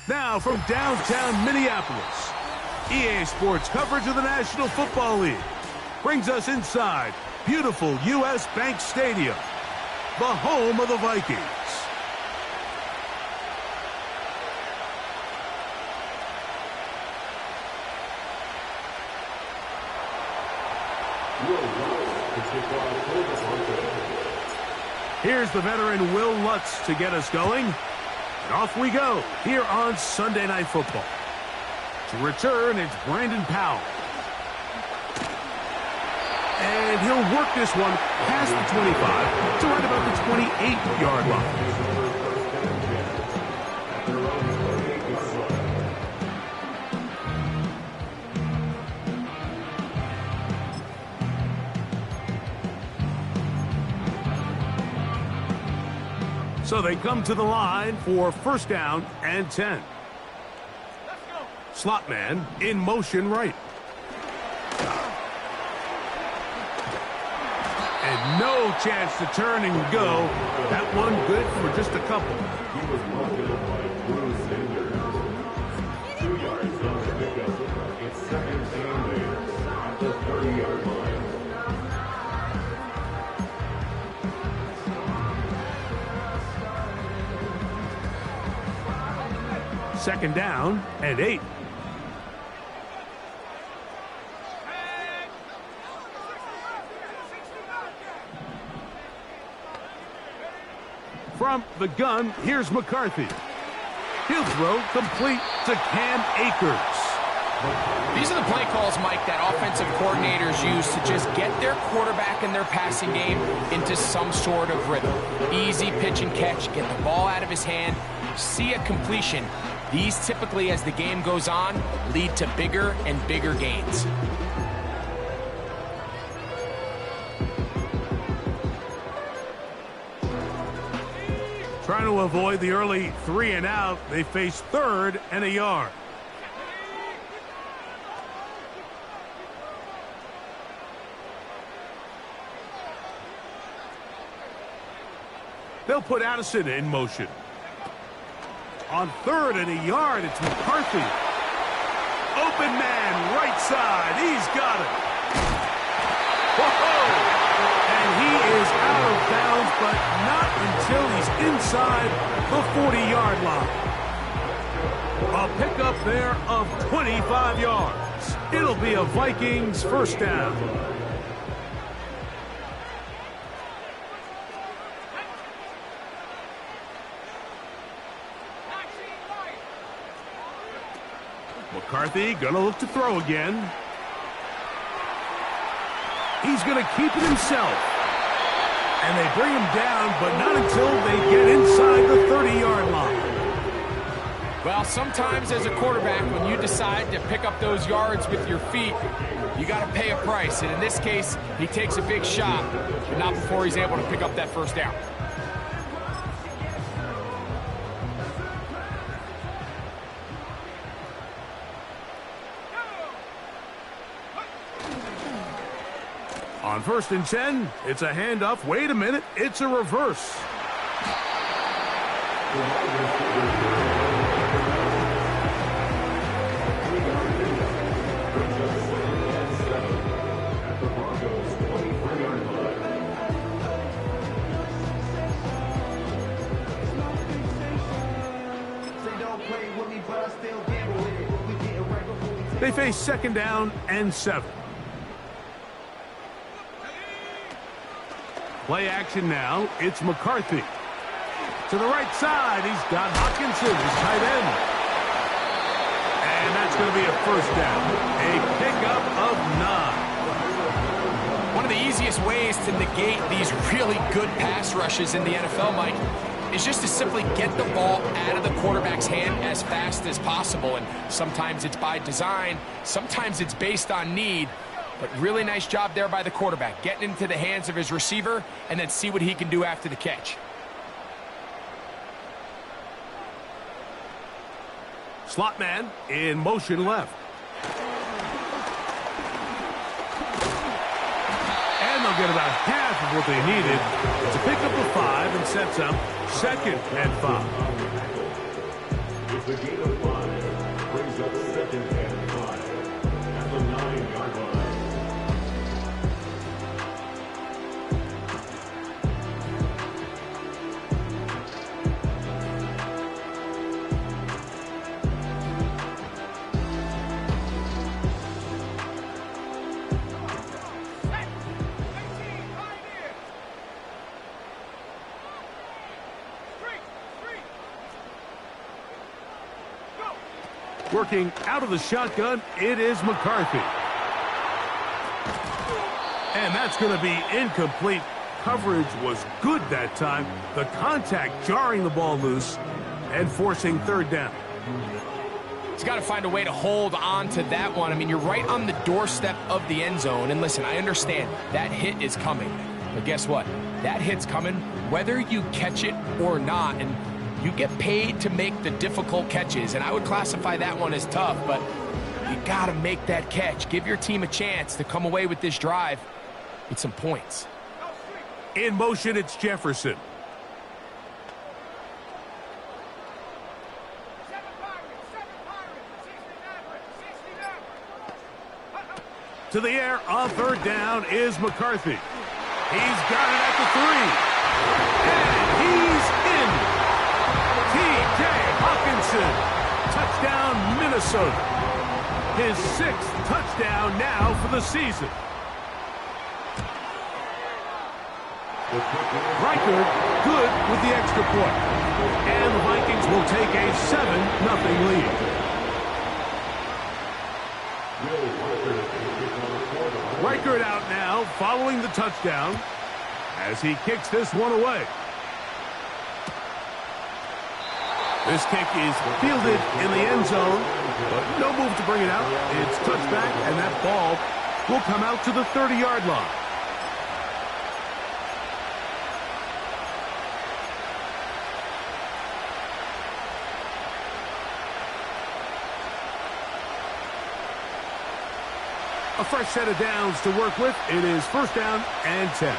Now from downtown Minneapolis, EA Sports coverage of the National Football League brings us inside beautiful U.S. Bank Stadium, the home of the Vikings. Here's the veteran Will Lutz to get us going. And off we go here on Sunday Night Football. To return, it's Brandon Powell. And he'll work this one past the 25 to right about the 28-yard line. So they come to the line for first down and 10. Slot man in motion right. And no chance to turn and go. That one good for just a couple. He was broken by Bruce Sanders. 2 yards on the pickup. It's second and 8 at the 30-yard line. Second down and 8. From the gun, here's McCarthy. He'll throw complete to Cam Akers. These are the play calls, Mike, that offensive coordinators use to just get their quarterback and their passing game into some sort of rhythm. Easy pitch and catch, get the ball out of his hand, see a completion. These typically, as the game goes on, lead to bigger and bigger gains. Trying to avoid the early 3 and out, they face 3rd and a yard. They'll put Addison in motion. On 3rd and a yard, it's McCarthy. Open man, right side. He's got it. Whoa! And he is out of bounds, but not until he's inside the 40-yard line. A pickup there of 25 yards. It'll be a Vikings first down. McCarthy gonna look to throw again. He's gonna keep it himself. And they bring him down, but not until they get inside the 30-yard line. Well, sometimes as a quarterback, when you decide to pick up those yards with your feet, you got to pay a price. And in this case, he takes a big shot, but not before he's able to pick up that first down. On 1st and 10, it's a handoff. Wait a minute, it's a reverse. They face 2nd down and 7. Play action now. It's McCarthy. To the right side, he's got Hawkinson, his tight end. And that's going to be a first down. A pickup of 9. One of the easiest ways to negate these really good pass rushes in the NFL, Mike, is just to simply get the ball out of the quarterback's hand as fast as possible. And sometimes it's by design, sometimes it's based on need. But really nice job there by the quarterback, getting into the hands of his receiver and then see what he can do after the catch. Slot man in motion left. And they'll get about half of what they needed to pick up the 5 and sets up 2nd and 5. The gain of 5 brings up 2nd and 5 at the 9-yard line. Working out of the shotgun, it is McCarthy. And that's going to be incomplete. Coverage was good that time. The contact jarring the ball loose and forcing 3rd down. He's got to find a way to hold on to that one. I mean, you're right on the doorstep of the end zone. And listen, I understand that hit is coming. But guess what? That hit's coming whether you catch it or not. And you get paid to make the difficult catches, and I would classify that one as tough, but you got to make that catch. Give your team a chance to come away with this drive with some points. In motion, it's Jefferson. To the air on 3rd down is McCarthy. He's got it at the 3. And he's in. T.J. Hawkinson, touchdown Minnesota. His 6th touchdown now for the season. Riker good with the extra point. And the Vikings will take a 7-0 lead. Riker out now following the touchdown as he kicks this one away. This kick is fielded in the end zone, but no move to bring it out. It's touchback, and that ball will come out to the 30-yard line. A fresh set of downs to work with. It is 1st down and 10.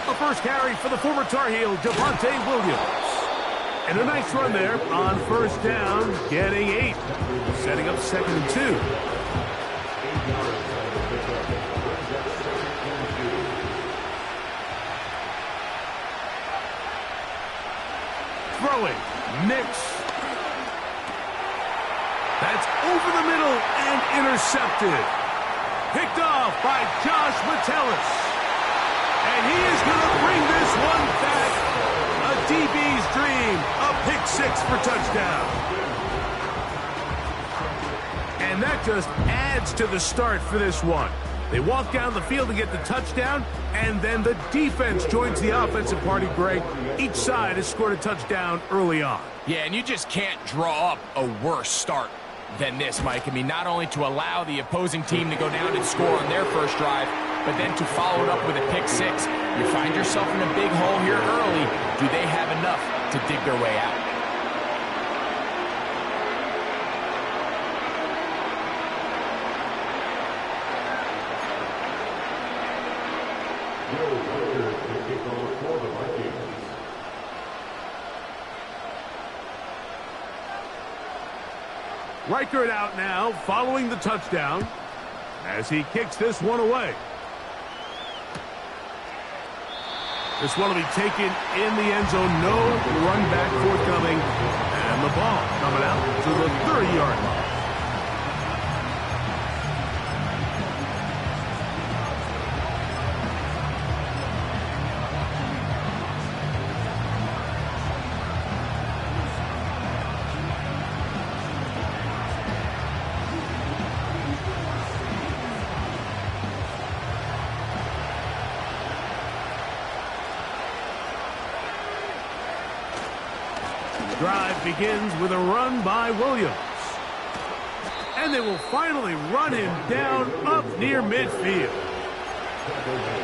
The first carry for the former Tar Heel, Devontae Williams. And a nice run there on 1st down, getting 8. Setting up 2nd and 2. Throwing, mix. That's over the middle and intercepted. Picked off by Josh Metellus. And he is going to bring this one back. A DB's dream. A pick 6 for touchdown. And that just adds to the start for this one. They walk down the field to get the touchdown, and then the defense joins the offensive party, Greg. Each side has scored a touchdown early on. Yeah, and you just can't draw up a worse start than this, Mike. I mean, not only to allow the opposing team to go down and score on their first drive, but then to follow it up with a pick 6. You find yourself in a big hole here early. Do they have enough to dig their way out? Riker out now, following the touchdown, as he kicks this one away. This one will be taken in the end zone. No run back forthcoming. And the ball coming out to the 30-yard line. Drive begins with a run by Williams. And they will finally run him down up near midfield.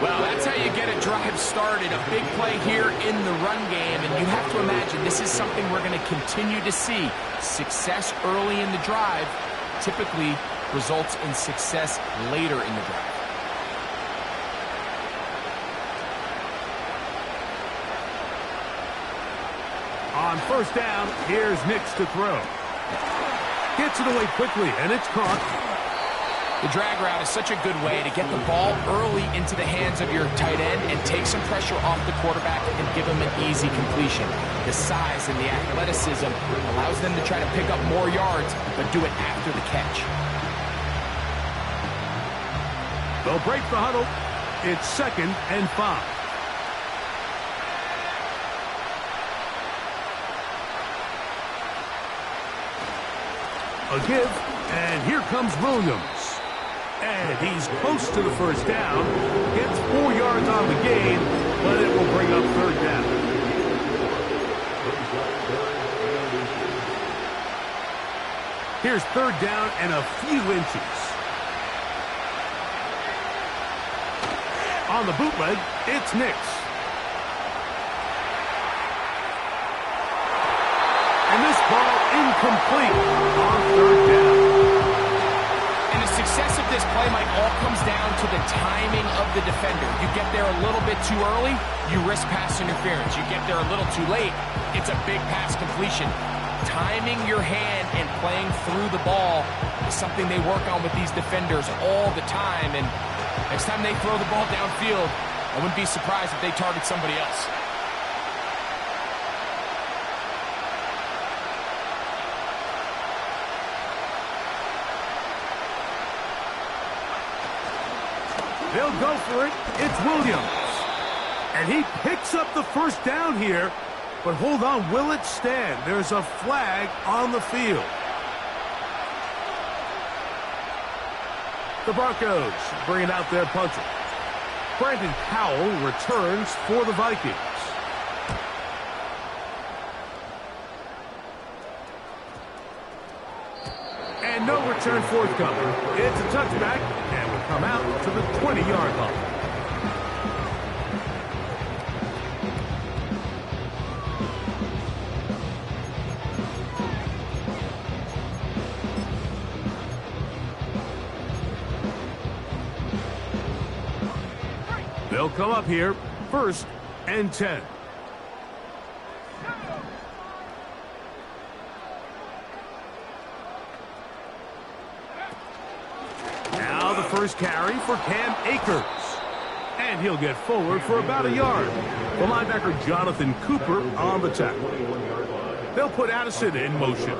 Well, that's how you get a drive started. A big play here in the run game. And you have to imagine this is something we're going to continue to see. Success early in the drive typically results in success later in the drive. On first down, here's Nix to throw. Gets it away quickly, and it's caught. The drag route is such a good way to get the ball early into the hands of your tight end and take some pressure off the quarterback and give him an easy completion. The size and the athleticism allows them to try to pick up more yards, but do it after the catch. They'll break the huddle. It's 2nd and 5. A give, and here comes Williams. And he's close to the first down. Gets 4 yards on the gain, but it will bring up 3rd down. Here's 3rd down and a few inches. On the bootleg, it's Nix. And this ball incomplete on 3rd down. And the success of this play, Mike, all comes down to the timing of the defender. You get there a little bit too early, you risk pass interference. You get there a little too late, it's a big pass completion. Timing your hand and playing through the ball is something they work on with these defenders all the time. And next time they throw the ball downfield, I wouldn't be surprised if they target somebody else. They'll go for it. It's Williams. And he picks up the first down here. But hold on, will it stand? There's a flag on the field. The Broncos bringing out their punter. Brandon Powell returns for the Vikings. And no return forthcoming. It's a touchback, and will come out to the 20-yard line. They'll come up here, 1st and 10. Now the first carry for Cam Akers. And he'll get forward for about a yard. The linebacker Jonathan Cooper on the tackle. They'll put Addison in motion.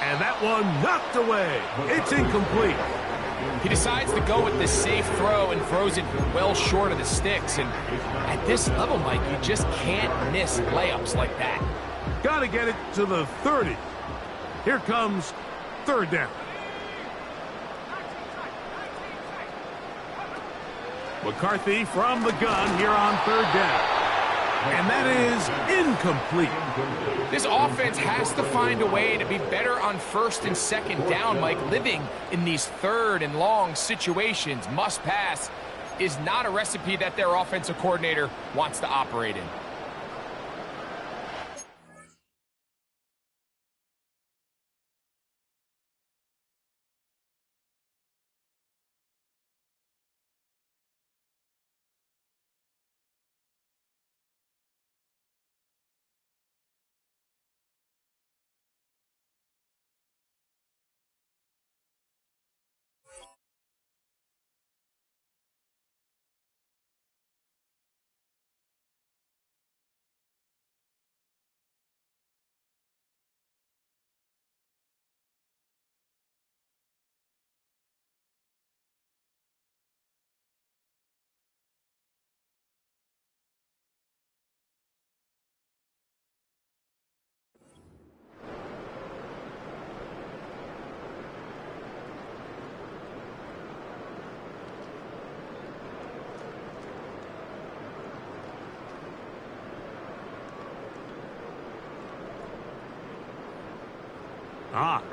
And that one knocked away. It's incomplete. He decides to go with the safe throw and throws it well short of the sticks. And at this level, Mike, you just can't miss layups like that. Got to get it to the 30. Here comes 3rd down. McCarthy from the gun here on 3rd down. And that is incomplete. This offense has to find a way to be better on 1st and 2nd down, Mike. Living in these 3rd and long situations, must pass, is not a recipe that their offensive coordinator wants to operate in.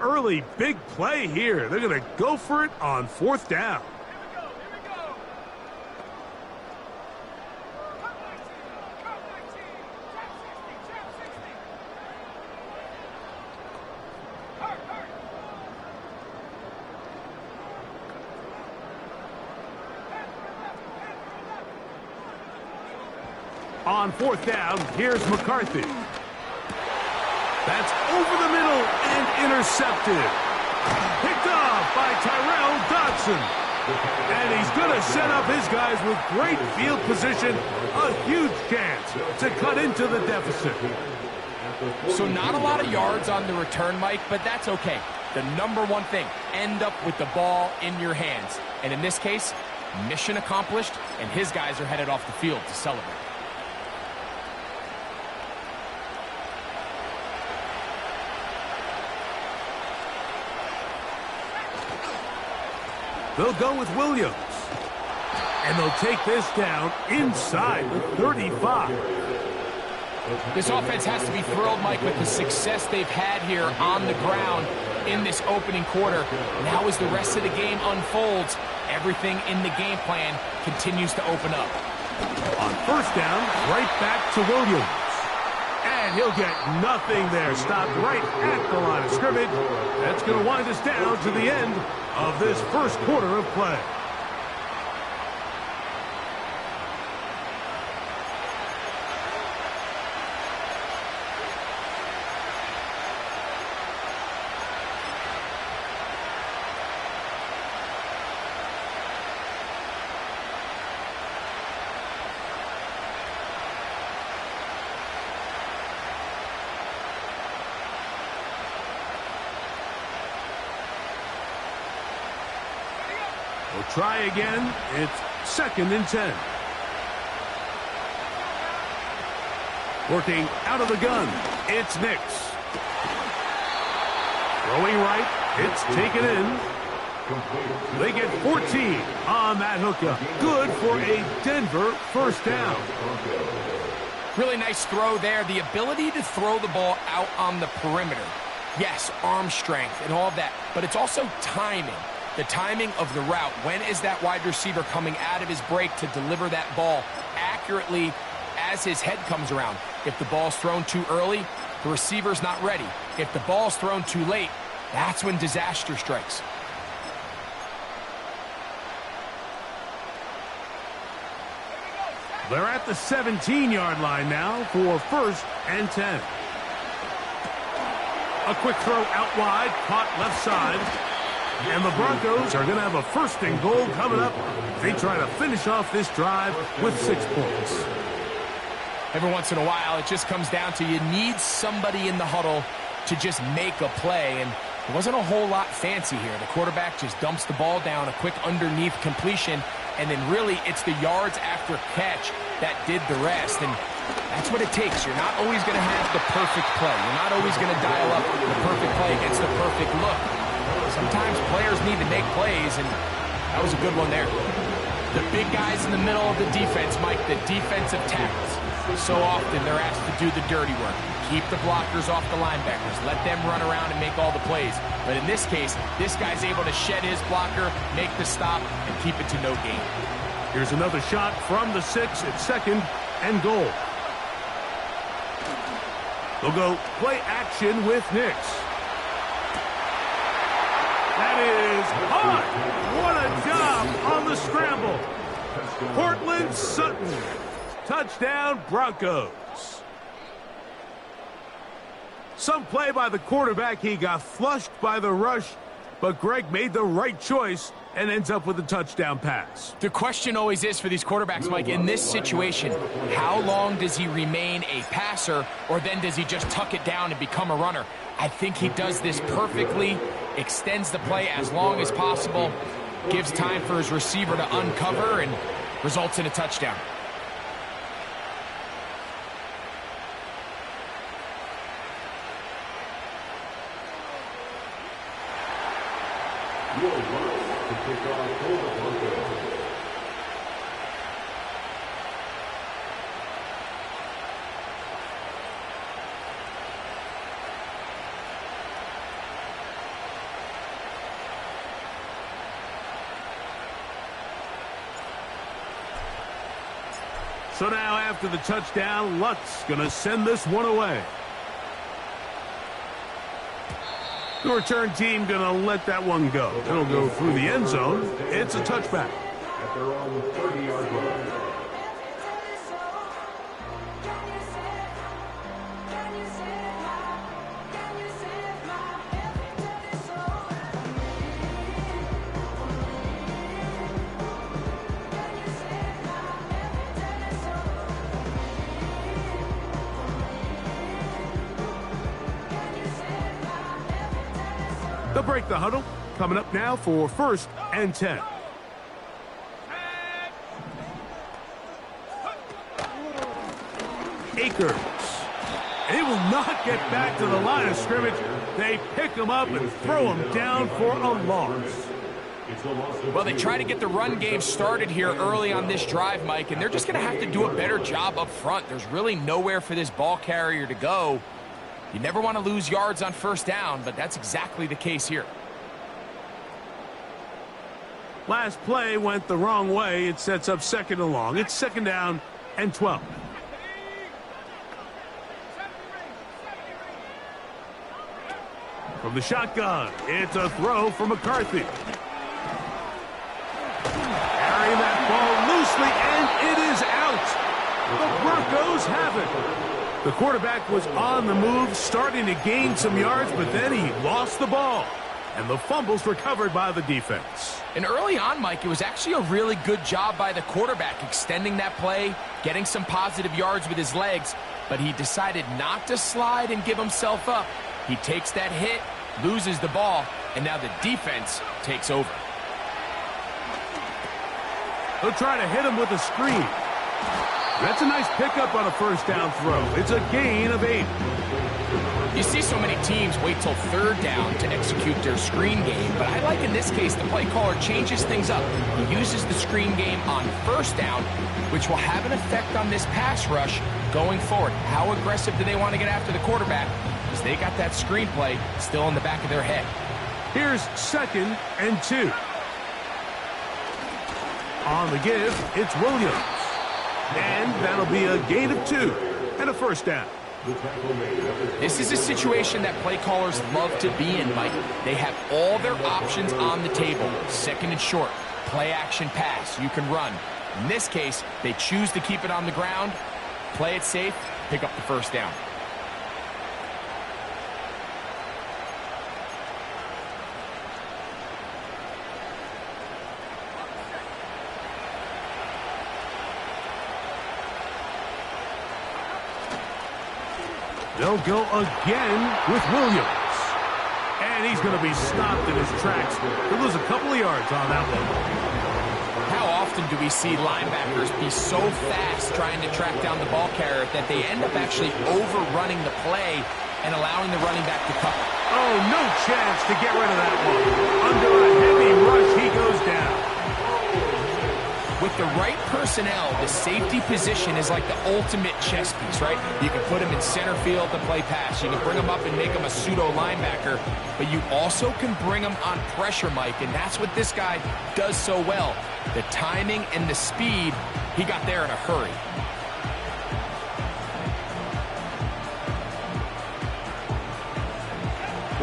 Early big play here. They're going to go for it on 4th down. On fourth down, here's McCarthy. That's over the middle and intercepted. Picked off by Tyrell Dodson. And he's going to set up his guys with great field position. A huge chance to cut into the deficit. So not a lot of yards on the return, Mike, but that's okay. The number one thing, end up with the ball in your hands. And in this case, mission accomplished, and his guys are headed off the field to celebrate. They'll go with Williams. And they'll take this down inside the 35. This offense has to be thrilled, Mike, with the success they've had here on the ground in this opening quarter. Now as the rest of the game unfolds, everything in the game plan continues to open up. On first down, right back to Williams. And he'll get nothing there. Stopped right at the line of scrimmage. That's going to wind us down to the end of this first quarter of play. We'll try again. It's 2nd and 10. Working out of the gun. It's Nix. Throwing right. It's taken in. They get 14 on that hookup. Good for a Denver first down. Really nice throw there. The ability to throw the ball out on the perimeter. Yes, arm strength and all of that, but it's also timing. The timing of the route. When is that wide receiver coming out of his break to deliver that ball accurately as his head comes around? If the ball's thrown too early, the receiver's not ready. If the ball's thrown too late, that's when disaster strikes. They're at the 17-yard line now for 1st and 10. A quick throw out wide, caught left side. And the Broncos are going to have a 1st and goal coming up. They try to finish off this drive with 6 points. Every once in a while, it just comes down to you need somebody in the huddle to just make a play. And it wasn't a whole lot fancy here. The quarterback just dumps the ball down, a quick underneath completion, and then really it's the yards after catch that did the rest. And that's what it takes. You're not always going to have the perfect play. You're not always going to dial up the perfect play against the perfect look. Sometimes players need to make plays, and that was a good one there. The big guys in the middle of the defense, Mike, the defensive tackles. So often they're asked to do the dirty work. Keep the blockers off the linebackers. Let them run around and make all the plays. But in this case, this guy's able to shed his blocker, make the stop, and keep it to no gain. Here's another shot from the 6 at 2nd and goal. They'll go play action with Nix. That is hot. What a job on the scramble. Cortland Sutton. Touchdown, Broncos. Some play by the quarterback. He got flushed by the rush, but Greg made the right choice and ends up with a touchdown pass. The question always is for these quarterbacks, Mike, in this situation, how long does he remain a passer, or then does he just tuck it down and become a runner? I think he does this perfectly, extends the play as long as possible, gives time for his receiver to uncover, and results in a touchdown. Will Rice to kick off for the Broncos. So now after the touchdown, Luck's going to send this one away. The return team going to let that one go. It'll go through the end zone. It's a touchback. At their own 30-yard line. break the huddle. Coming up now for 1st and 10. Akers. He will not get back to the line of scrimmage. They pick him up and throw him down for a loss. Well, they try to get the run game started here early on this drive, Mike, and they're just going to have to do a better job up front. There's really nowhere for this ball carrier to go. You never want to lose yards on 1st down, but that's exactly the case here. Last play went the wrong way. It sets up 2nd and long. It's 2nd down and 12. From the shotgun, it's a throw for McCarthy. Carrying that ball loosely, and it is out. The Broncos have it. The quarterback was on the move, starting to gain some yards, but then he lost the ball. And the fumble's recovered by the defense. And early on, Mike, it was actually a really good job by the quarterback extending that play, getting some positive yards with his legs, but he decided not to slide and give himself up. He takes that hit, loses the ball, and now the defense takes over. He'll try to hit him with a screen. That's a nice pickup on a 1st down throw. It's a gain of 8. You see so many teams wait till 3rd down to execute their screen game, but I like in this case the play caller changes things up. He uses the screen game on 1st down, which will have an effect on this pass rush going forward. How aggressive do they want to get after the quarterback? Because they got that screen play still in the back of their head. Here's 2nd and 2. On the give, it's Williams. And that'll be a gain of 2 and a 1st down. This is a situation that play callers love to be in, Mike. They have all their options on the table. 2nd and short, play action pass, you can run. In this case, they choose to keep it on the ground, play it safe, pick up the 1st down. They'll go again with Williams. And he's going to be stopped in his tracks. He'll lose a couple of yards on that one. How often do we see linebackers be so fast trying to track down the ball carrier that they end up actually overrunning the play and allowing the running back to cover? Oh, no chance to get rid of that one. Under a heavy rush, he goes down. With the right personnel, the safety position is like the ultimate chess piece, right? You can put him in center field to play pass. You can bring him up and make him a pseudo linebacker, but you also can bring him on pressure, Mike, and that's what this guy does so well. The timing and the speed, he got there in a hurry.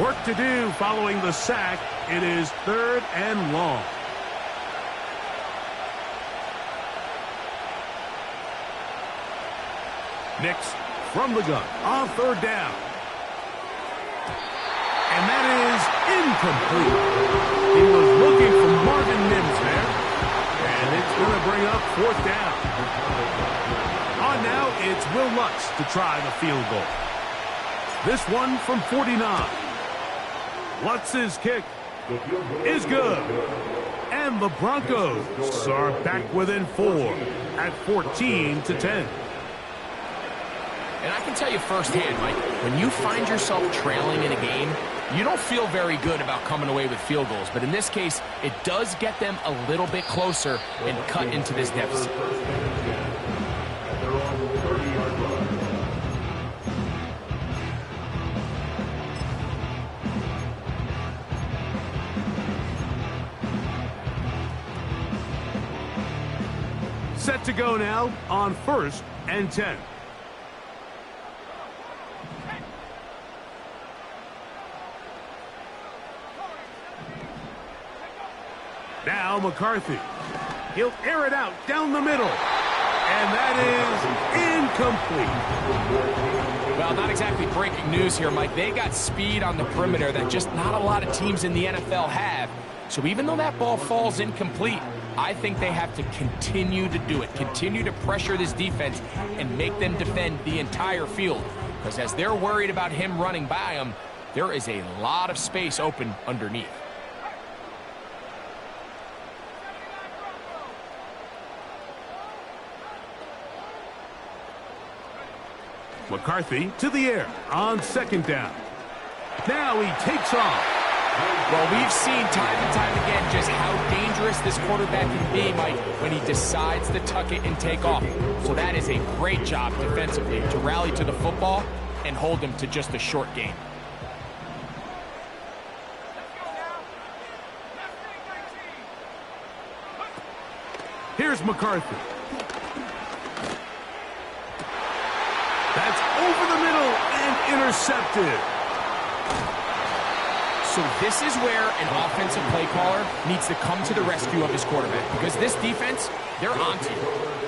Work to do following the sack. It is 3rd and long. Nix from the gun on 3rd down. And that is incomplete. He was looking for Marvin Mims there. And it's going to bring up 4th down. On now, it's Will Lutz to try the field goal. This one from 49. Lutz's kick is good. And the Broncos are back within 4 at 14-10. And I can tell you firsthand, Mike, when you find yourself trailing in a game, you don't feel very good about coming away with field goals. But in this case, it does get them a little bit closer and cut into this deficit. Set to go now on 1st and 10. Now McCarthy. He'll air it out down the middle. And that is incomplete. Well, not exactly breaking news here, Mike. They got speed on the perimeter that just not a lot of teams in the NFL have. So even though that ball falls incomplete, I think they have to continue to do it. Continue to pressure this defense and make them defend the entire field. Because as they're worried about him running by them, there is a lot of space open underneath. McCarthy to the air on second down. Now he takes off. Well, we've seen time and time again just how dangerous this quarterback can be, Mike, when he decides to tuck it and take off. So that is a great job defensively to rally to the football and hold him to just a short gain. Here's McCarthy. That's over the middle and intercepted. So this is where an offensive play caller needs to come to the rescue of his quarterback, because this defense, they're onto you.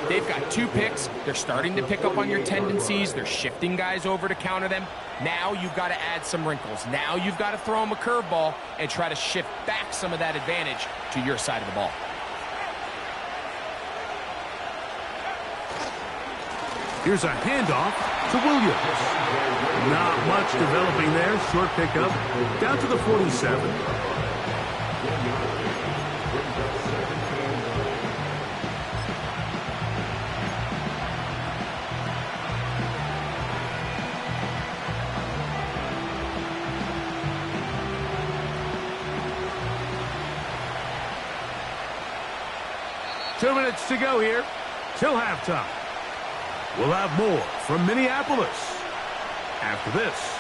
They've got 2 picks. They're starting to pick up on your tendencies. They're shifting guys over to counter them. Now you've got to add some wrinkles. Now you've got to throw them a curveball and try to shift back some of that advantage to your side of the ball. Here's a handoff to Williams. Not much developing there. Short pickup down to the 47. Two minutes to go here till halftime. We'll have more from Minneapolis after this.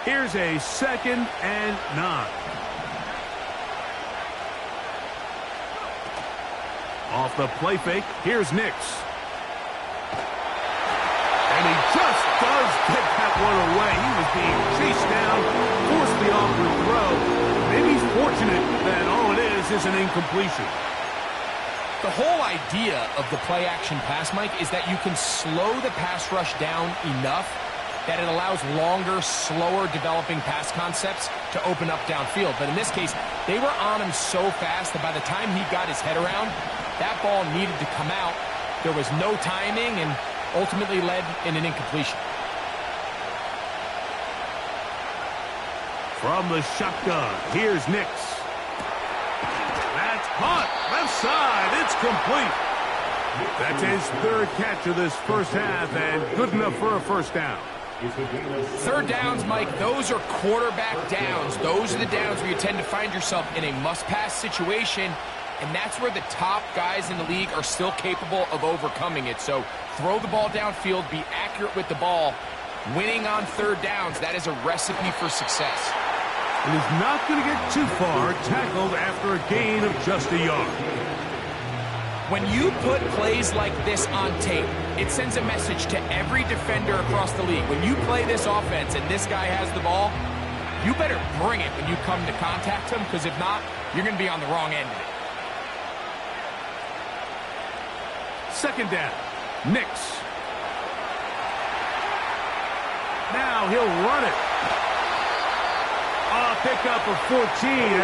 Here's a 2nd and 9. Off the play fake, here's Nix. And he just does get that one away. He was being chased down, forced the awkward throw. Maybe he's fortunate that all it is an incompletion. The whole idea of the play-action pass, Mike, is that you can slow the pass rush down enough that it allows longer, slower developing pass concepts to open up downfield. But in this case, they were on him so fast that by the time he got his head around, that ball needed to come out. There was no timing and ultimately led in an incompletion. From the shotgun, here's Nix. That's caught. Left side. It's complete. That's his 3rd catch of this first half and good enough for a first down. 3rd downs, Mike, those are quarterback downs. Those are the downs where you tend to find yourself in a must-pass situation, and that's where the top guys in the league are still capable of overcoming it. So throw the ball downfield, be accurate with the ball. Winning on 3rd downs, that is a recipe for success. And he's not going to get too far, tackled after a gain of just a yard. When you put plays like this on tape, it sends a message to every defender across the league. When you play this offense and this guy has the ball, you better bring it when you come to contact him, because if not, you're going to be on the wrong end of it. 2nd down, Nix. Now he'll run it. A pickup of 14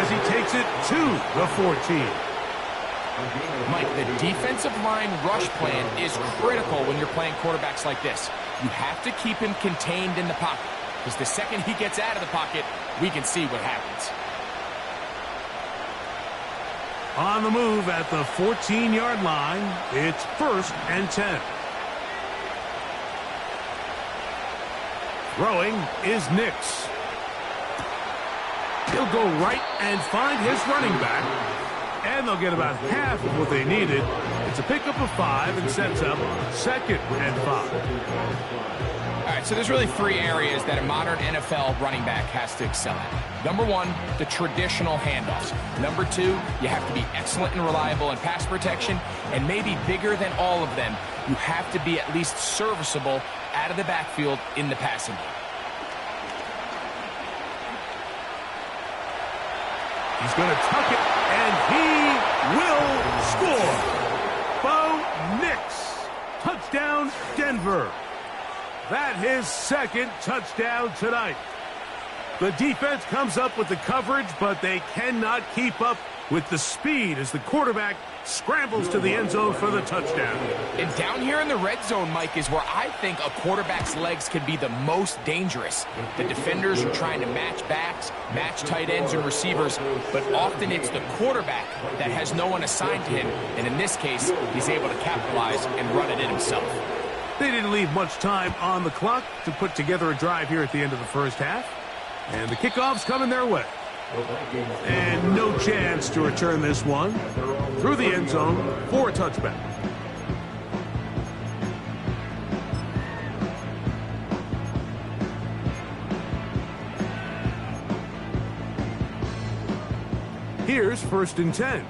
as he takes it to the 14. Mike, the defensive line rush plan is critical when you're playing quarterbacks like this. You have to keep him contained in the pocket, because the second he gets out of the pocket, we can see what happens. On the move at the 14-yard line, it's 1st and 10. Throwing is Nix. He'll go right and find his running back. And they'll get about half of what they needed. It's a pickup of 5 and sets up 2nd and 5. All right, so there's really 3 areas that a modern NFL running back has to excel at. Number 1, the traditional handoffs. Number 2, you have to be excellent and reliable in pass protection. And maybe bigger than all of them, you have to be at least serviceable out of the backfield in the passing game. He's going to tuck it, and he will score. Bo, Nix. Touchdown, Denver. That his second touchdown tonight. The defense comes up with the coverage, but they cannot keep up with the speed as the quarterback scrambles to the end zone for the touchdown. And down here in the red zone, Mike, is where I think a quarterback's legs can be the most dangerous. The defenders are trying to match backs, match tight ends and receivers, but often it's the quarterback that has no one assigned to him, and in this case, he's able to capitalize and run it in himself. They didn't leave much time on the clock to put together a drive here at the end of the first half, and the kickoff's coming their way. And no chance to return this one through the end zone for a touchback. Here's 1st and 10.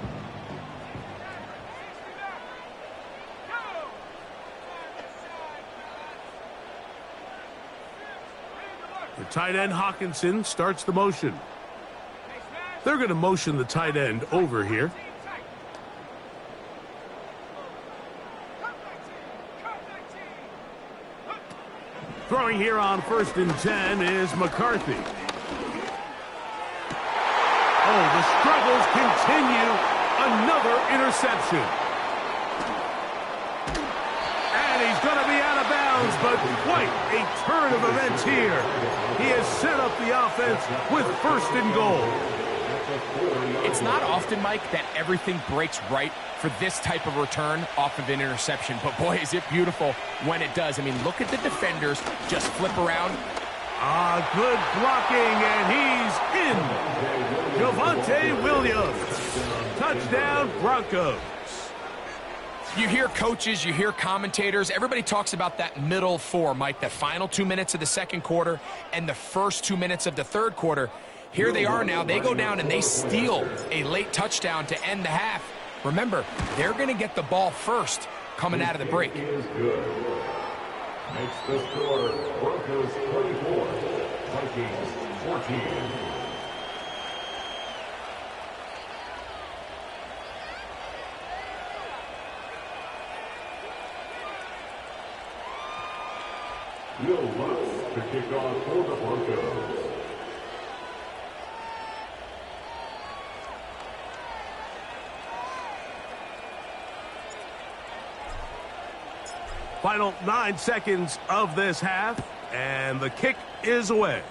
The tight end Hawkinson starts the motion. They're going to motion the tight end over here. Throwing here on 1st and 10 is McCarthy. Oh, the struggles continue. Another interception. And he's going to be out of bounds, but quite a turn of events here. He has set up the offense with 1st and goal. It's not often, Mike, that everything breaks right for this type of return off of an interception. But, boy, is it beautiful when it does. I mean, look at the defenders just flip around. Good blocking, and he's in. Javonte Williams. Touchdown, Broncos. You hear coaches, you hear commentators, everybody talks about that middle four, Mike, the final 2 minutes of the second quarter and the first 2 minutes of the third quarter. Here they are now. They go down and they steal a late touchdown to end the half. Remember, they're going to get the ball first coming out of the break. Is good. Makes the score Broncos 24, Vikings 14. Will Lutz to kick off for the Broncos. Final 9 seconds of this half, and the kick is away.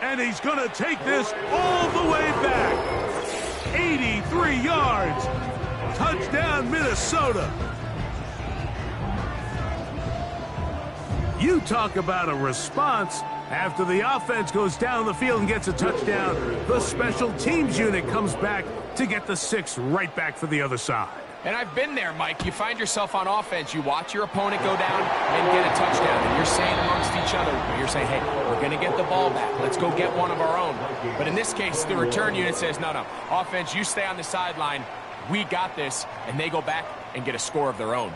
And he's going to take this all the way back. 83 yards. Touchdown, Minnesota. You talk about a response. After the offense goes down the field and gets a touchdown, the special teams unit comes back to get the 6 right back for the other side. And I've been there, Mike. You find yourself on offense. You watch your opponent go down and get a touchdown. And you're saying amongst each other, you're saying, hey, we're going to get the ball back. Let's go get one of our own. But in this case, the return unit says, no, offense, you stay on the sideline. We got this. And they go back and get a score of their own.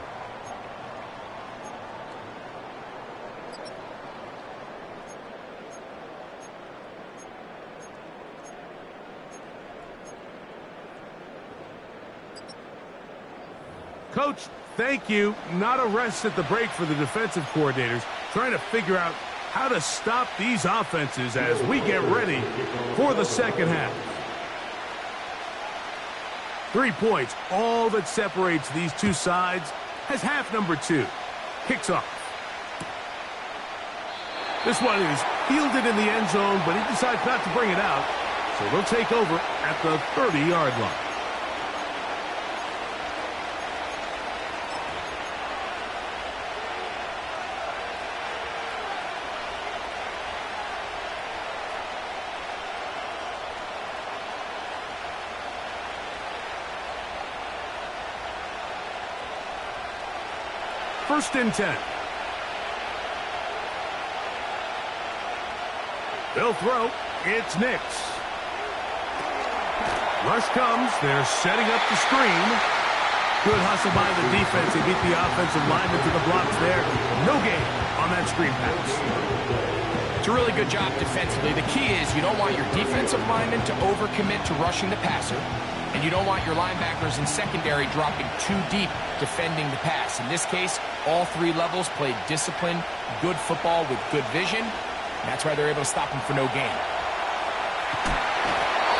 Coach, thank you. Not a rest at the break for the defensive coordinators, trying to figure out how to stop these offenses as we get ready for the second half. 3 points, all that separates these two sides, as half number 2 kicks off. This one is fielded in the end zone, but he decides not to bring it out, so they'll take over at the 30-yard line. First and 10. They'll throw. It's Nix. Rush comes. They're setting up the screen. Good hustle by the defense. They beat the offensive lineman to the blocks there. No gain on that screen pass. It's a really good job defensively. The key is you don't want your defensive linemen to overcommit to rushing the passer, and you don't want your linebackers in secondary dropping too deep defending the pass. In this case, all three levels played disciplined, good football with good vision. That's why they're able to stop him for no gain.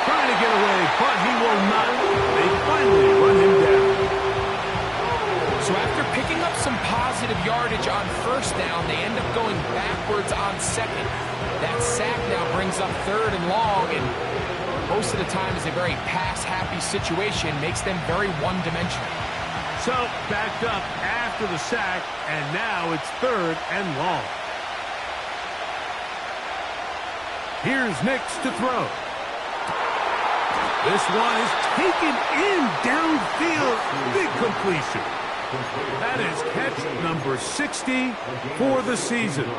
Trying to get away, but he will not. They finally run him down. So after picking up some positive yardage on first down, they end up going backwards on second. That sack now brings up third and long, and most of the time is a very pass-happy situation, makes them very one-dimensional. So backed up after the sack, and now it's third and long. Here's Nix to throw. This one is taken in downfield. Big completion. That is catch number 60 for the season.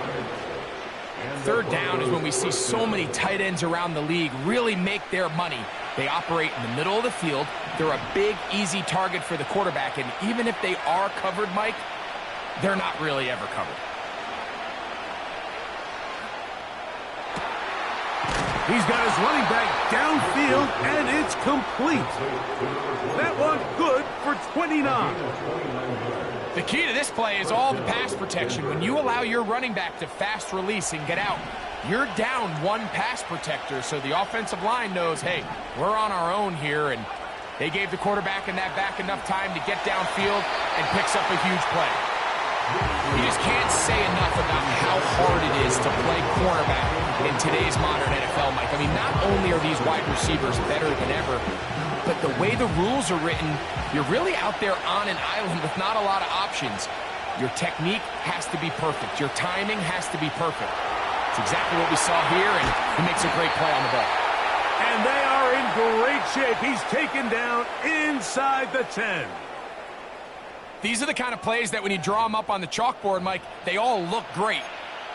Third down is when we see so many tight ends around the league really make their money. They operate in the middle of the field. They're a big, easy target for the quarterback, and even if they are covered, Mike, they're not really ever covered. He's got his running back downfield, and it's complete. That one good for 29. The key to this play is all the pass protection. When you allow your running back to fast release and get out, you're down one pass protector, so the offensive line knows, hey, we're on our own here, and they gave the quarterback and that back enough time to get downfield and picks up a huge play. You just can't say enough about how hard it is to play cornerback in today's modern NFL, Mike. I mean, not only are these wide receivers better than ever, but the way the rules are written, you're really out there on an island with not a lot of options. Your technique has to be perfect. Your timing has to be perfect. It's exactly what we saw here, and he makes a great play on the ball. And they are in great shape. He's taken down inside the 10. These are the kind of plays that when you draw them up on the chalkboard, Mike, they all look great.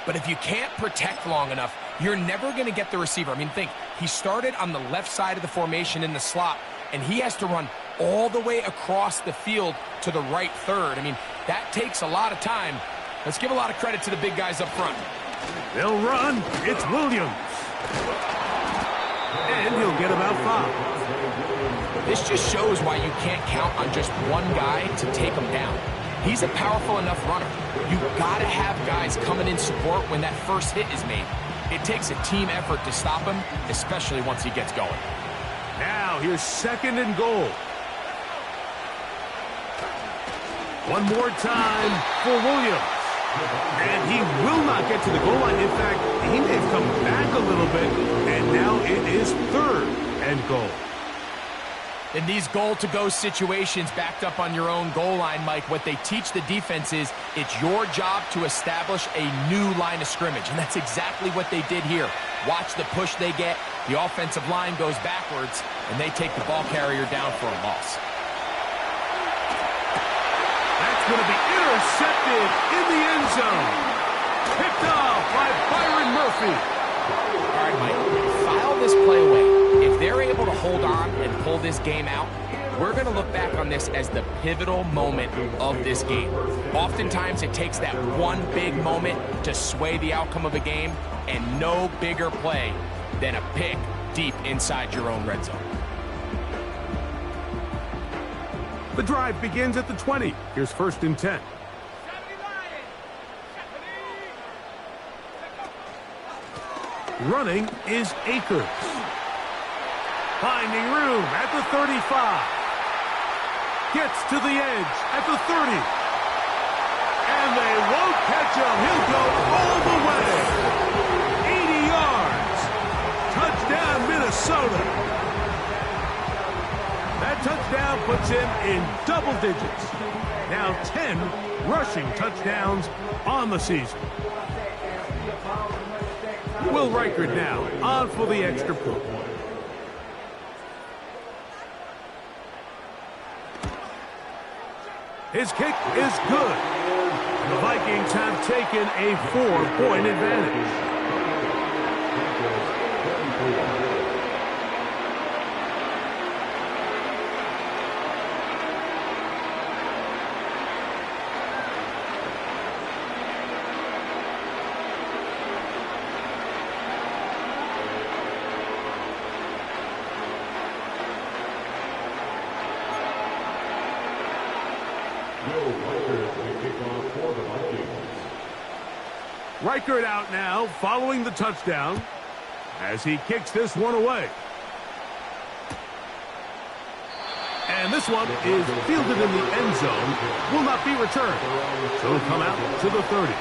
But if you can't protect long enough, you're never going to get the receiver. I mean, think, he started on the left side of the formation in the slot, and he has to run all the way across the field to the right third. I mean, that takes a lot of time. Let's give a lot of credit to the big guys up front. They'll run. It's Williams. And he'll get about 5. This just shows why you can't count on just one guy to take him down. He's a powerful enough runner. You've got to have guys coming in support when that first hit is made. It takes a team effort to stop him, especially once he gets going. Now here's second and goal. One more time for Williams. And he will not get to the goal line. In fact, he may have come back a little bit, and now it is third and goal. In these goal-to-go situations backed up on your own goal line, Mike, what they teach the defense is it's your job to establish a new line of scrimmage, and that's exactly what they did here. Watch the push they get. The offensive line goes backwards, and they take the ball carrier down for a loss. That's going to be intercepted in the end zone. Picked off by Byron Murphy. All right, Mike, file this play away. If they're able to hold on and pull this game out, we're going to look back on this as the pivotal moment of this game. Oftentimes, it takes that one big moment to sway the outcome of a game, and no bigger play than a pick deep inside your own red zone. The drive begins at the 20. Here's first and 10. Running is Akers. Finding room at the 35. Gets to the edge at the 30. And they won't catch him. He'll go all the way. 80 yards. Touchdown, Minnesota. That touchdown puts him in double digits. Now 10 rushing touchdowns on the season. Will Reichert now on for the extra point. His kick is good. The Vikings have taken a 4-point advantage. Reichert out now following the touchdown as he kicks this one away. And this one is fielded in the end zone, will not be returned. So it'll come out to the 30.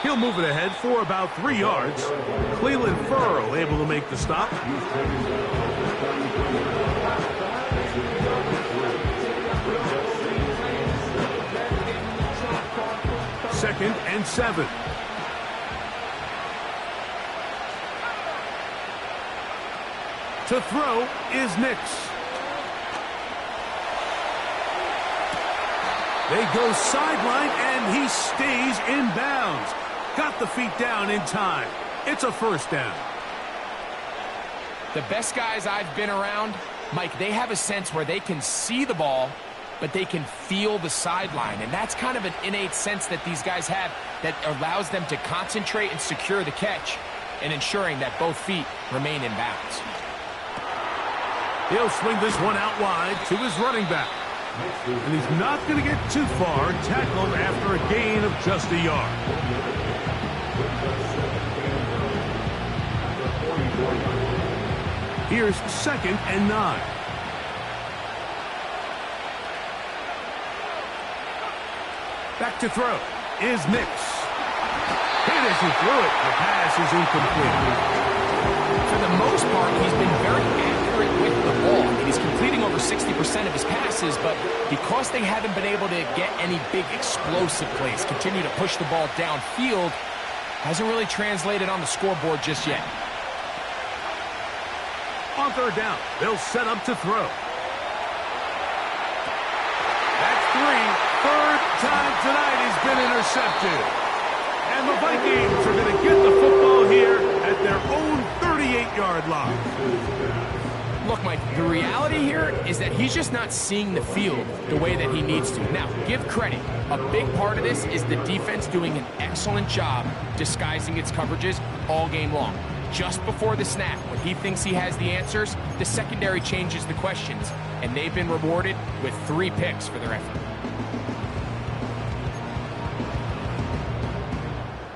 He'll move it ahead for about 3 yards. Cleveland Furl able to make the stop. Second and 7. To throw is Nix. They go sideline, and he stays in bounds. Got the feet down in time. It's a first down. The best guys I've been around, Mike, they have a sense where they can see the ball, but they can feel the sideline. And that's kind of an innate sense that these guys have that allows them to concentrate and secure the catch and ensuring that both feet remain in bounds. He'll swing this one out wide to his running back. And he's not going to get too far, tackled after a gain of just a yard. Here's second and 9. Back to throw is Nix. Hit as he threw it. The pass is incomplete. For the most part, he's been very accurate with the ball. I mean, he's completing over 60% of his passes, but because they haven't been able to get any big explosive plays, continue to push the ball downfield, hasn't really translated on the scoreboard just yet. On third down, they'll set up to throw. That's 3. Third time tonight he's been intercepted. And the Vikings are going to get the football here at their own 38-yard line. Look, Mike, the reality here is that he's just not seeing the field the way that he needs to. Now, give credit. A big part of this is the defense doing an excellent job disguising its coverages all game long. Just before the snap, when he thinks he has the answers, the secondary changes the questions, and they've been rewarded with 3 picks for their effort.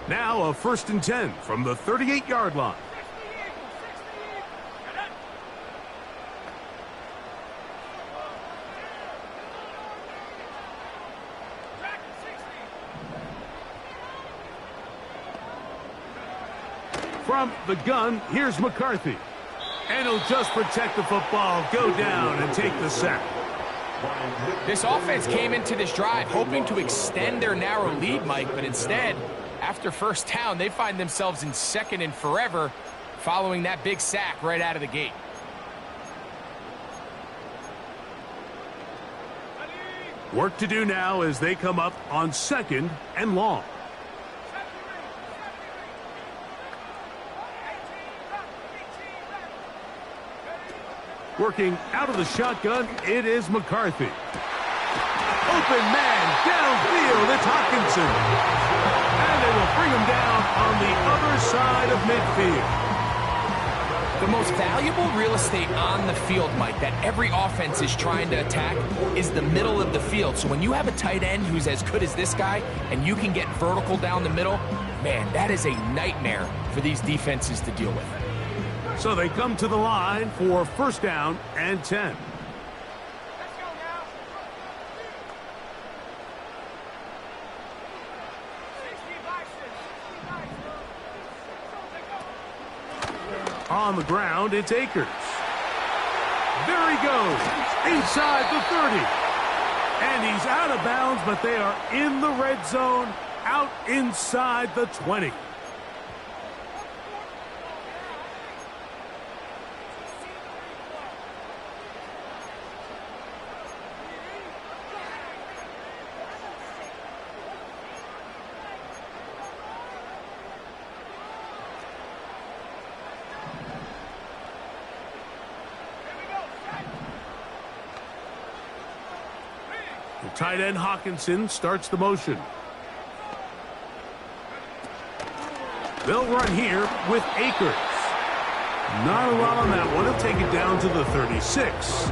Now a first and 10 from the 38-yard line. From the gun, here's McCarthy. And he'll just protect the football, go down, and take the sack. This offense came into this drive hoping to extend their narrow lead, Mike, but instead, after first down, they find themselves in second and forever following that big sack right out of the gate. Work to do now as they come up on second and long. Working out of the shotgun, it is McCarthy. Open man, downfield, it's Hawkinson. And they will bring him down on the other side of midfield. The most valuable real estate on the field, Mike, that every offense is trying to attack is the middle of the field. So when you have a tight end who's as good as this guy and you can get vertical down the middle, man, that is a nightmare for these defenses to deal with. So they come to the line for first down and 10. On the ground, it's Akers. There he goes, inside the 30. And he's out of bounds, but they are in the red zone, out inside the 20. The tight end Hawkinson starts the motion. They'll run here with Akers. Not a lot on that one. He'll take it down to the 36.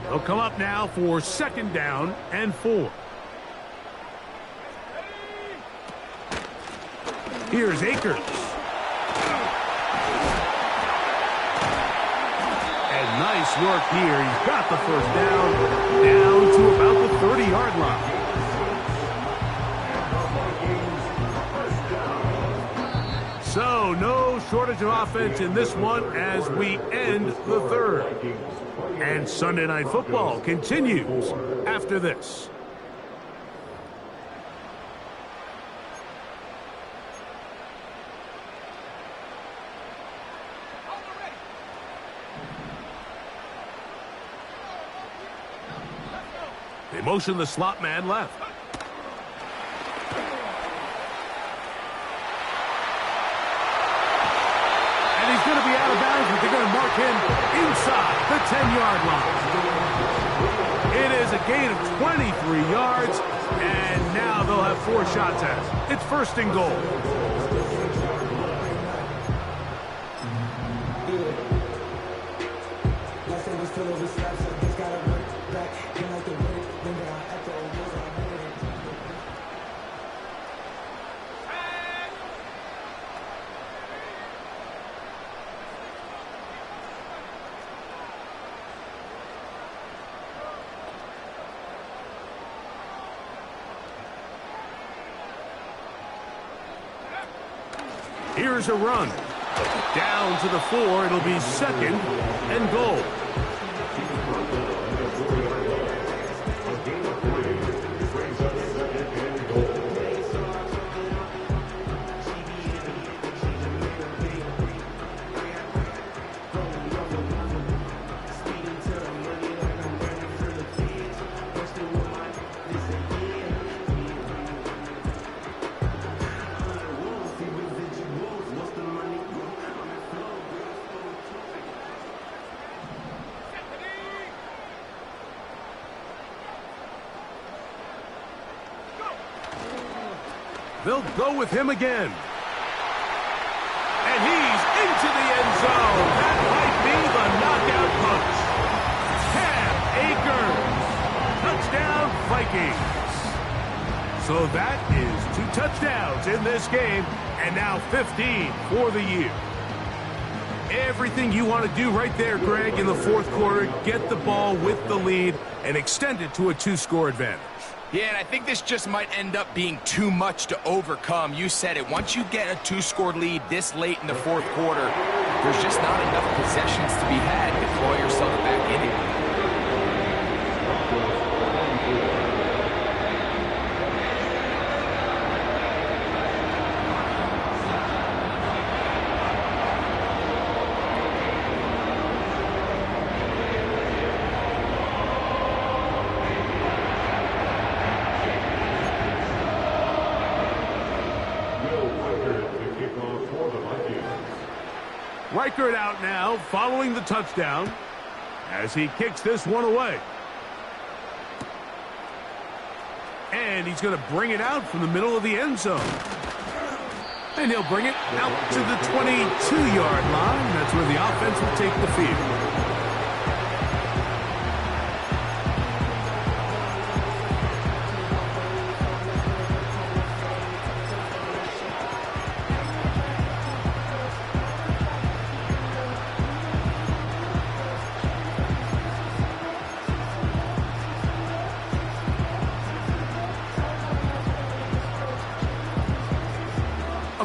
They'll come up now for 2nd down and 4. Here's Akers. And nice work here. He's got the 1st down to about the 30-yard line. So no shortage of offense in this one as we end the 3rd. And Sunday Night Football continues after this. They motion the slot man left. And he's going to be out of bounds, but they're going to mark him inside the 10-yard line. It is a gain of 23 yards, and now they'll have 4 shots at it. It's 1st and goal. Here's a run. Down to the 4. It'll be 2nd and goal. They'll go with him again. And he's into the end zone. That might be the knockout punch. Cam Akers. Touchdown, Vikings. So that is 2 touchdowns in this game, and now 15 for the year. Everything you want to do right there, Greg, in the 4th quarter, get the ball with the lead and extend it to a 2-score advantage. Yeah, and I think this just might end up being too much to overcome. You said it. Once you get a 2-score lead this late in the 4th quarter, there's just not enough possessions to be had to claw yourself back in it. Reichert out now, following the touchdown, as he kicks this one away. And he's going to bring it out from the middle of the end zone. And he'll bring it out to the 22-yard line. That's where the offense will take the field.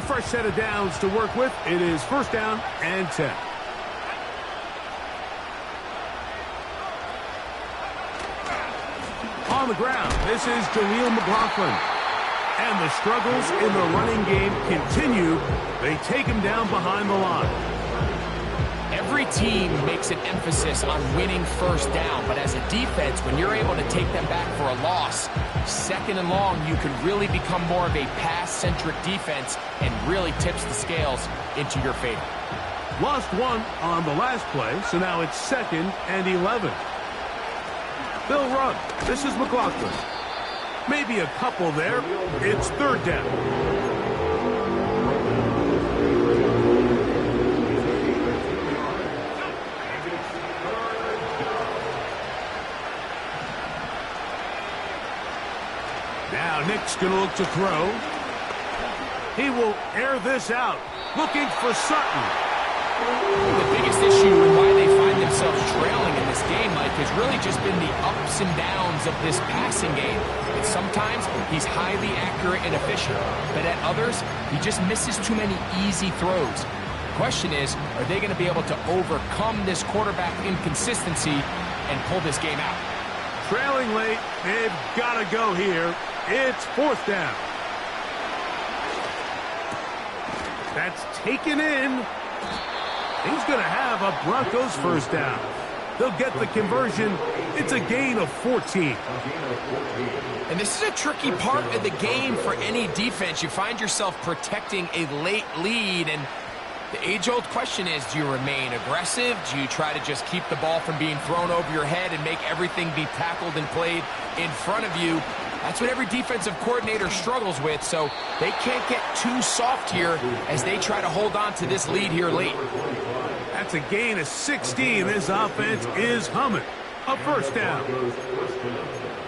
Fresh set of downs to work with. It is 1st down and 10. On the ground, this is Jaleel McLaughlin. And the struggles in the running game continue. They take him down behind the line. Every team makes an emphasis on winning first down, but as a defense, when you're able to take them back for a loss, second and long, you can really become more of a pass-centric defense and really tips the scales into your favor. Lost one on the last play, so now it's 2nd and 11. They'll run. This is McLaughlin. Maybe a couple there. It's 3rd down. Now Nick's going to look to throw. He will air this out, looking for Sutton. The biggest issue and why they find themselves trailing in this game, Mike, has really just been the ups and downs of this passing game. And sometimes he's highly accurate and efficient, but at others, he just misses too many easy throws. The question is, are they going to be able to overcome this quarterback inconsistency and pull this game out? Trailing late, they've got to go here. It's 4th down. That's taken in. He's going to have a Broncos first down. They'll get the conversion. It's a gain of 14. And this is a tricky part of the game for any defense. You find yourself protecting a late lead, and the age-old question is, do you remain aggressive? Do you try to just keep the ball from being thrown over your head and make everything be tackled and played in front of you? That's what every defensive coordinator struggles with, so they can't get too soft here as they try to hold on to this lead here late. That's a gain of 16. This offense is humming. A first down.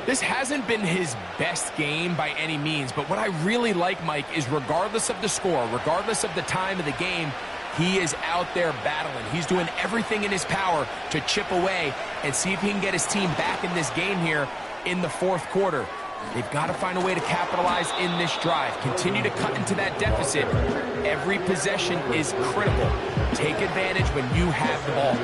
This hasn't been his best game by any means, but what I really like, Mike, is regardless of the score, regardless of the time of the game, he is out there battling. He's doing everything in his power to chip away and see if he can get his team back in this game here in the 4th quarter. They've got to find a way to capitalize in this drive. Continue to cut into that deficit. Every possession is critical. Take advantage when you have the ball.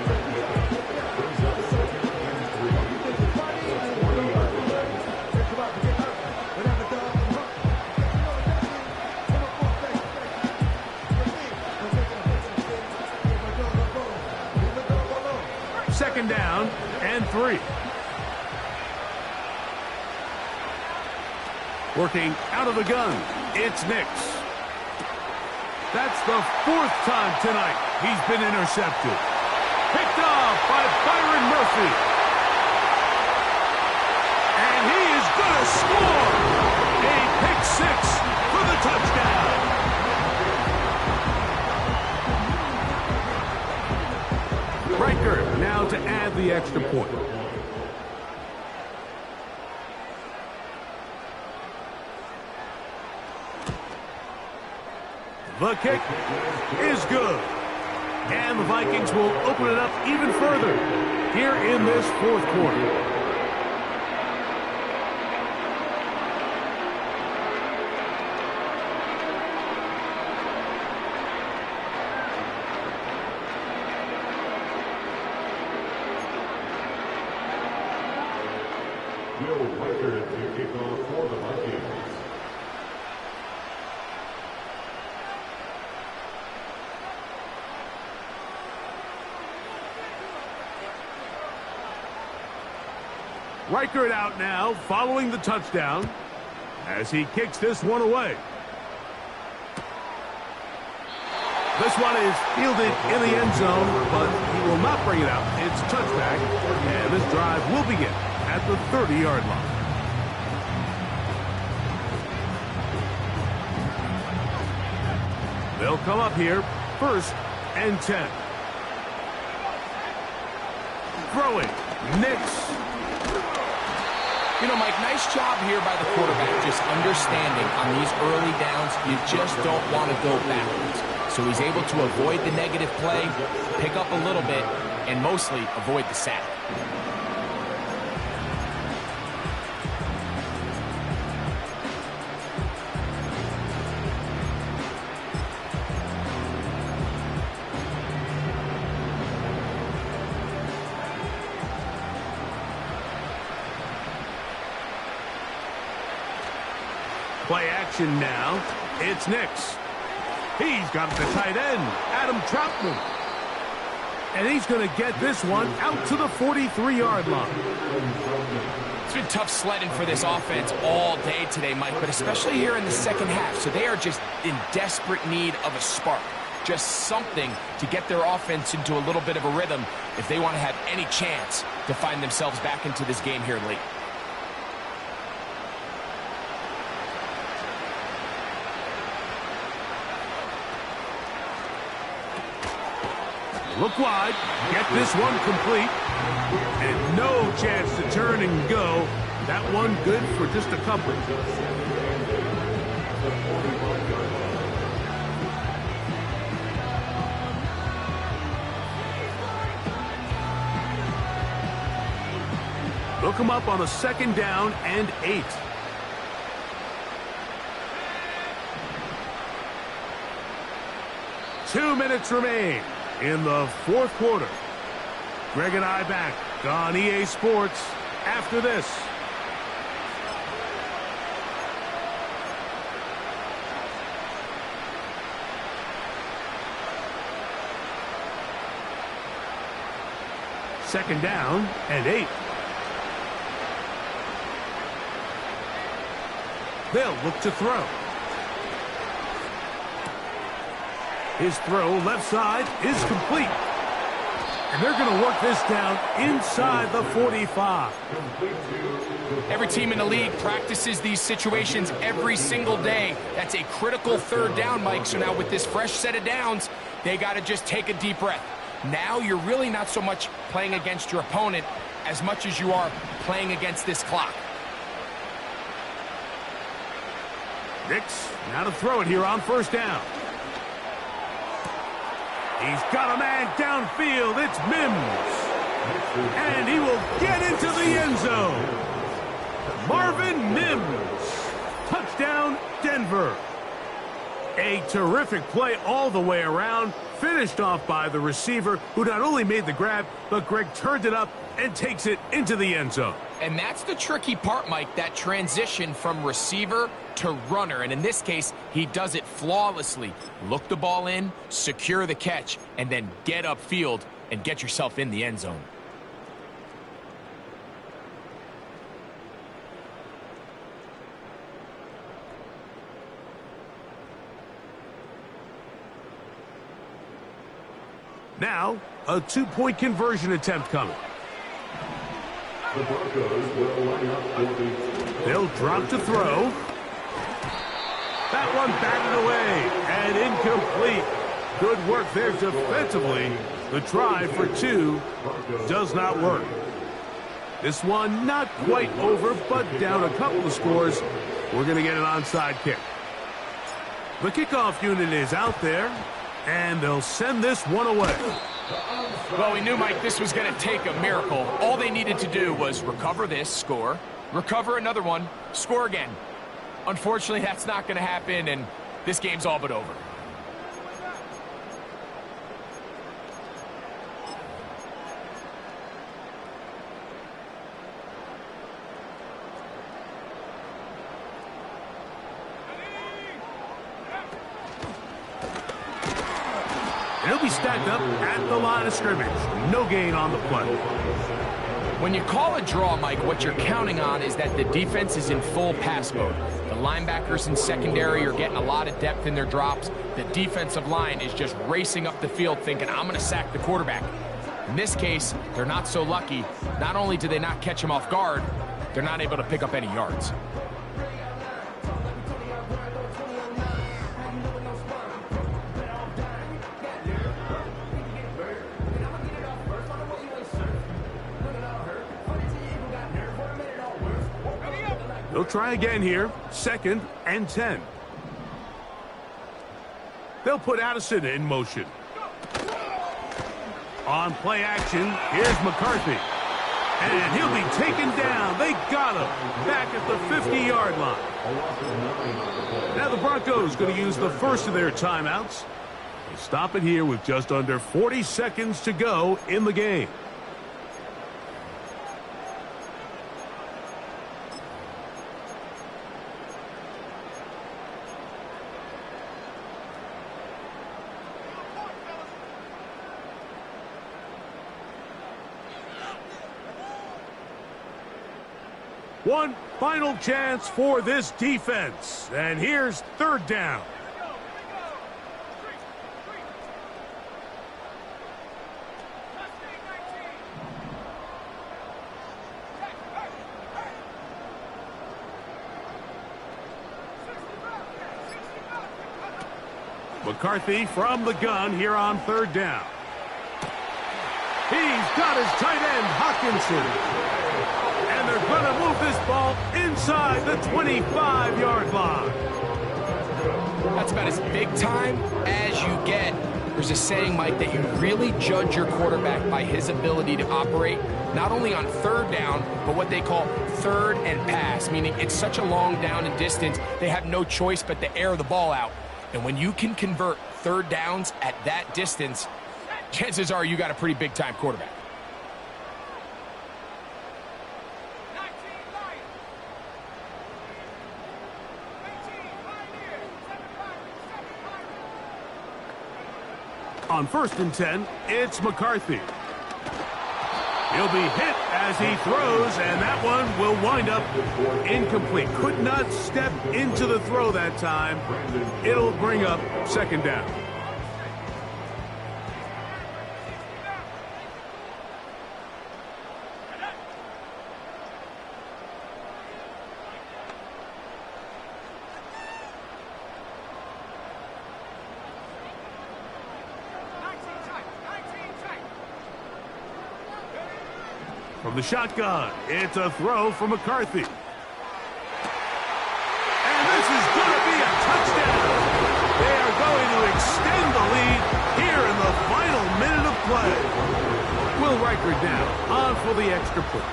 Second down and 3. Working out of the gun, it's Nix. That's the 4th time tonight he's been intercepted. Picked off by Byron Murphy. And he is going to score. A pick 6 for the touchdown. Riker now to add the extra point. The kick is good. And the Vikings will open it up even further here in this 4th quarter. Will Riker to kick off for the Vikings. Reichert out now, following the touchdown, as he kicks this one away. This one is fielded in the end zone, but he will not bring it out. It's a touchback, and this drive will begin at the 30-yard line. They'll come up here, 1st and 10. Throwing, Nix. You know, Mike, nice job here by the quarterback, just understanding on these early downs, you just don't want to go backwards. So he's able to avoid the negative play, pick up a little bit, and mostly avoid the sack. Play action now. It's Nix. He's got the tight end, Adam Troutman. And he's going to get this one out to the 43-yard line. It's been tough sledding for this offense all day today, Mike, but especially here in the second half. So they are just in desperate need of a spark. Just something to get their offense into a little bit of a rhythm if they want to have any chance to find themselves back into this game here late. Look wide, get this one complete, and no chance to turn and go. That one good for just a couple. Look him up on a 2nd down and 8. Two minutes remain in the 4th quarter. Greg and I back on EA Sports after this. Second down and 8. They'll look to throw. His throw left side is complete. And they're going to work this down inside the 45. Every team in the league practices these situations every single day. That's a critical 3rd down, Mike. So now with this fresh set of downs, they got to just take a deep breath. Now you're really not so much playing against your opponent as much as you are playing against this clock. Nix now to throw it here on 1st down. He's got a man downfield. It's Mims. And he will get into the end zone. Marvin Mims. Touchdown, Denver. A terrific play all the way around. Finished off by the receiver, who not only made the grab, but Greg turned it up and takes it into the end zone. And that's the tricky part, Mike, that transition from receiver to runner. And in this case, he does it flawlessly. Look the ball in, secure the catch, and then get upfield and get yourself in the end zone. Now, a 2-point conversion attempt coming. The Broncos will line up for the... They'll drop to throw. That one batted away and incomplete. Good work there defensively. The try for 2 does not work. This one not quite over, but down a couple of scores. We're going to get an onside kick. The kickoff unit is out there, and they'll send this one away. Well, we knew, Mike, this was going to take a miracle. All they needed to do was recover this, score, recover another one, score again. Unfortunately, that's not going to happen, and this game's all but over. He'll be stacked up at the line of scrimmage. No gain on the play. When you call a draw, Mike, what you're counting on is that the defense is in full pass mode. The linebackers in secondary are getting a lot of depth in their drops. The defensive line is just racing up the field thinking, I'm going to sack the quarterback. In this case, they're not so lucky. Not only do they not catch him off guard, they're not able to pick up any yards. They'll try again here. 2nd and 10. They'll put Addison in motion. On play action, here's McCarthy. And he'll be taken down. They got him back at the 50-yard line. Now the Broncos going to use the first of their timeouts. They stop it here with just under 40 seconds to go in the game. One final chance for this defense. And here's third down. McCarthy from the gun here on third down. He's got his tight end, Hawkinson. And they're going to move this ball inside the 25-yard line. That's about as big time as you get. There's a saying, Mike, that you really judge your quarterback by his ability to operate not only on third down, but what they call third and pass, meaning it's such a long down and distance, they have no choice but to air the ball out. And when you can convert third downs at that distance, chances are you got a pretty big-time quarterback. On 1st and 10, it's McCarthy. He'll be hit as he throws, and that one will wind up incomplete. Could not step into the throw that time. It'll bring up second down. From the shotgun, it's a throw from McCarthy. And this is going to be a touchdown. They are going to extend the lead here in the final minute of play. Will Riker down on for the extra point.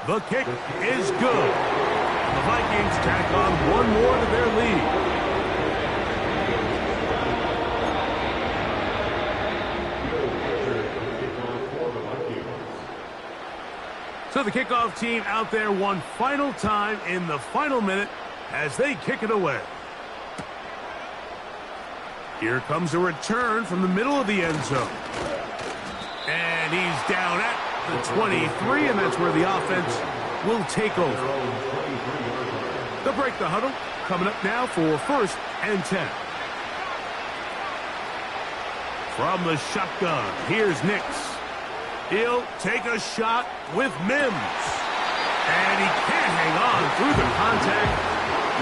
The kick is good. The Vikings tack on one more to their lead. So the kickoff team out there one final time in the final minute as they kick it away. Here comes a return from the middle of the end zone. And he's down at the 23, and that's where the offense will take over. They'll break the huddle. Coming up now for 1st and 10. From the shotgun, here's Nix. He'll take a shot with Mims. And he can't hang on through the contact.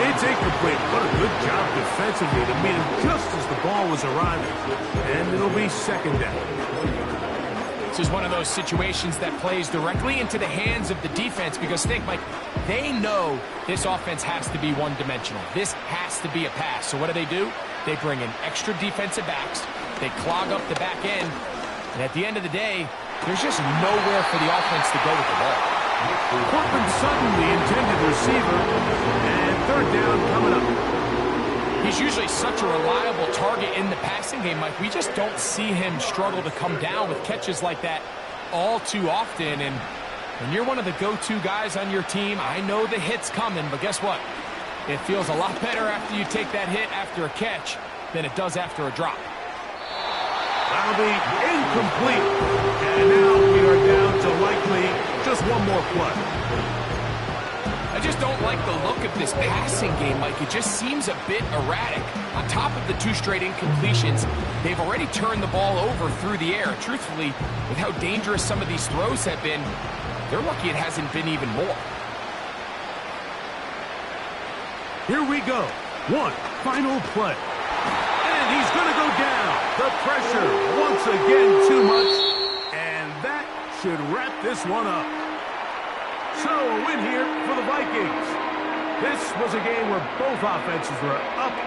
It's incomplete. What a good job defensively to meet him just as the ball was arriving. And it'll be second down. This is one of those situations that plays directly into the hands of the defense because think, Mike, they know this offense has to be one-dimensional. This has to be a pass. So what do? They bring in extra defensive backs. They clog up the back end. And at the end of the day, there's just nowhere for the offense to go with the ball. Cortland Sutton, the intended receiver, and third down coming up. He's usually such a reliable target in the passing game, Mike. We just don't see him struggle to come down with catches like that all too often. And when you're one of the go-to guys on your team, I know the hit's coming, but guess what? It feels a lot better after you take that hit after a catch than it does after a drop. That'll be incomplete. And now we are down to likely just one more play. I just don't like the look of this passing game, Mike. It just seems a bit erratic. On top of the 2 straight incompletions, they've already turned the ball over through the air. Truthfully, with how dangerous some of these throws have been, they're lucky it hasn't been even more. Here we go. One final play. And he's going to go down. The pressure, once again, too much. And that should wrap this one up. So, a win here for the Vikings. This was a game where both offenses were up and